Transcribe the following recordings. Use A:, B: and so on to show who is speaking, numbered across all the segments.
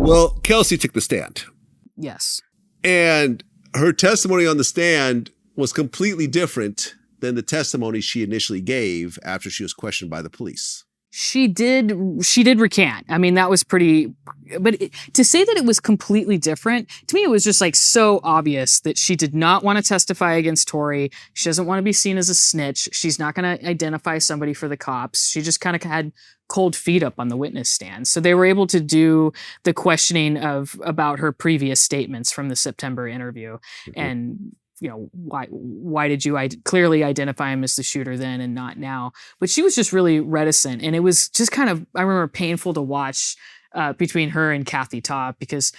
A: Well, Kelsey took the stand.
B: Yes.
A: And her testimony on the stand was completely different than the testimony she initially gave after she was questioned by the police.
B: She did recant. I mean, that was pretty, but to say that it was completely different, to me, it was just like so obvious that she did not want to testify against Tory. She doesn't want to be seen as a snitch. She's not going to identify somebody for the cops. She just kind of had cold feet up on the witness stand. So they were able to do the questioning about her previous statements from the September interview. Mm-hmm. And why did you clearly identify him as the shooter then and not now? But she was just really reticent. And it was just kind of, I remember, painful to watch between her and Kathy Ta, because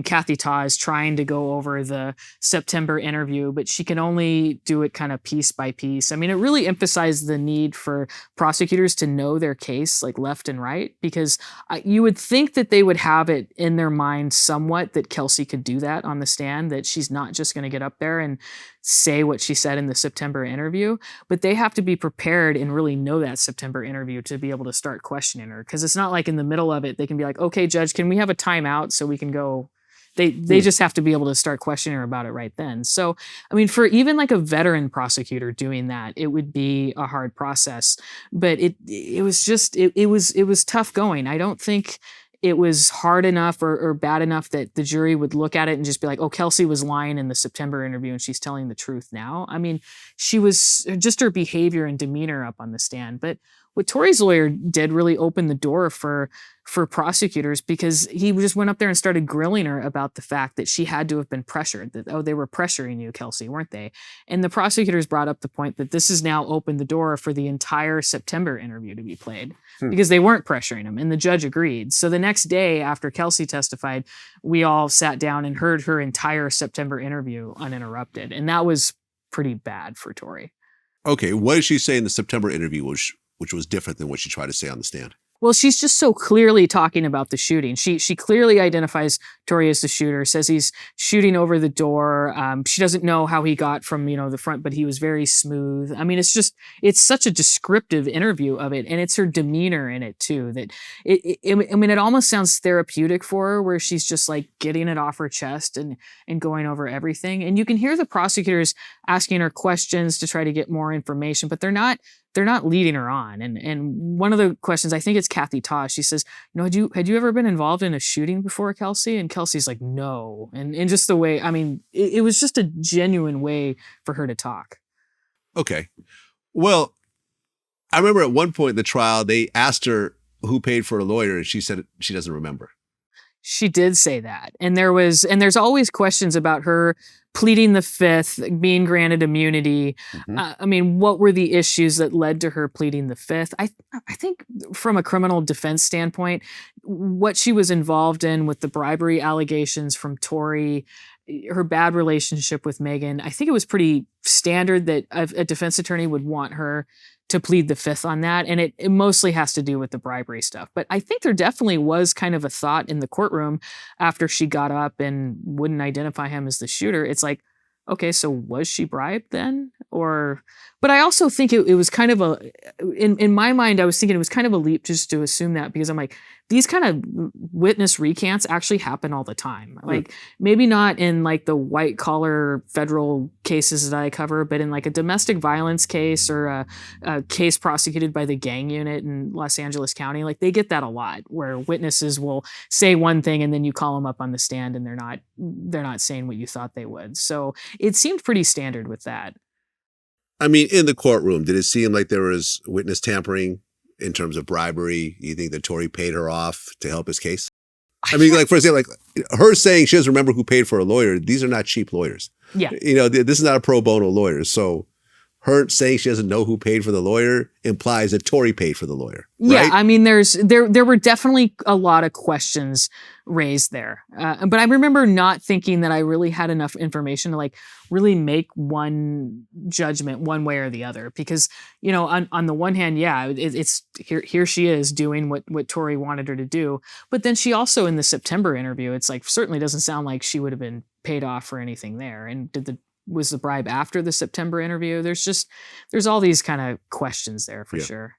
B: Kathy Ta is trying to go over the September interview, but she can only do it kind of piece by piece. It really emphasized the need for prosecutors to know their case like left and right, because you would think that they would have it in their mind somewhat that Kelsey could do that on the stand, that she's not just going to get up there and say what she said in the September interview, but they have to be prepared and really know that September interview to be able to start questioning her. Because it's not like in the middle of it, they can be like, okay, judge, can we have a timeout so we can go? They just have to be able to start questioning her about it right then. So, for even like a veteran prosecutor doing that, it would be a hard process, but it was tough going. I don't think it was hard enough or bad enough that the jury would look at it and just be like, oh, Kelsey was lying in the September interview and she's telling the truth now. She was just her behavior and demeanor up on the stand. But what Tory's lawyer did really open the door for prosecutors, because he just went up there and started grilling her about the fact that she had to have been pressured, that, oh, they were pressuring you, Kelsey, weren't they? And the prosecutors brought up the point that this has now opened the door for the entire September interview to be played because they weren't pressuring him, and the judge agreed. So the next day after Kelsey testified, we all sat down and heard her entire September interview uninterrupted. And that was pretty bad for Tory.
A: Okay, what did she say in the September interview, which was different than what she tried to say on the stand?
B: Well, she's just so clearly talking about the shooting. She clearly identifies Tory as the shooter, says he's shooting over the door. She doesn't know how he got from, the front, but he was very smooth. It's such a descriptive interview of it. And it's her demeanor in it too, that it almost sounds therapeutic for her, where she's just like getting it off her chest and going over everything. And you can hear the prosecutors asking her questions to try to get more information, but they're not leading her on. And one of the questions, I think it's Kathy Ta, she says, had you ever been involved in a shooting before, Kelsey? And Kelsey's like, no. And just the way, it was just a genuine way for her to talk.
A: Okay. Well, I remember at one point in the trial, they asked her who paid for a lawyer, and she said she doesn't remember.
B: She did say that. And there's always questions about her pleading the fifth, being granted immunity. Mm-hmm. What were the issues that led to her pleading the fifth? I think from a criminal defense standpoint, what she was involved in with the bribery allegations from Tory, her bad relationship with Meghann, I think it was pretty standard that a defense attorney would want her to plead the fifth on that. And it mostly has to do with the bribery stuff. But I think there definitely was kind of a thought in the courtroom after she got up and wouldn't identify him as the shooter. It's like, okay, so was she bribed then? But I also think it was kind of in my mind, I was thinking it was kind of a leap just to assume that, because I'm like, these kind of witness recants actually happen all the time. Like maybe not in like the white collar federal cases that I cover, but in like a domestic violence case or a case prosecuted by the gang unit in Los Angeles County, like they get that a lot, where witnesses will say one thing and then you call them up on the stand and they're not saying what you thought they would. So it seemed pretty standard with that.
A: In the courtroom, did it seem like there was witness tampering in terms of bribery? You think that Tory paid her off to help his case? Like, for example, like her saying she doesn't remember who paid for a lawyer. These are not cheap lawyers.
B: Yeah.
A: This is not a pro bono lawyer. So her saying she doesn't know who paid for the lawyer implies that Tory paid for the lawyer. Right?
B: Yeah, there were definitely a lot of questions raised there. But I remember not thinking that I really had enough information to like really make one judgment one way or the other. Because, on the one hand, yeah, it's here she is doing what Tory wanted her to do. But then she also, in the September interview, it's like certainly doesn't sound like she would have been paid off for anything there. And was the bribe after the September interview? There's all these kind of questions there for sure.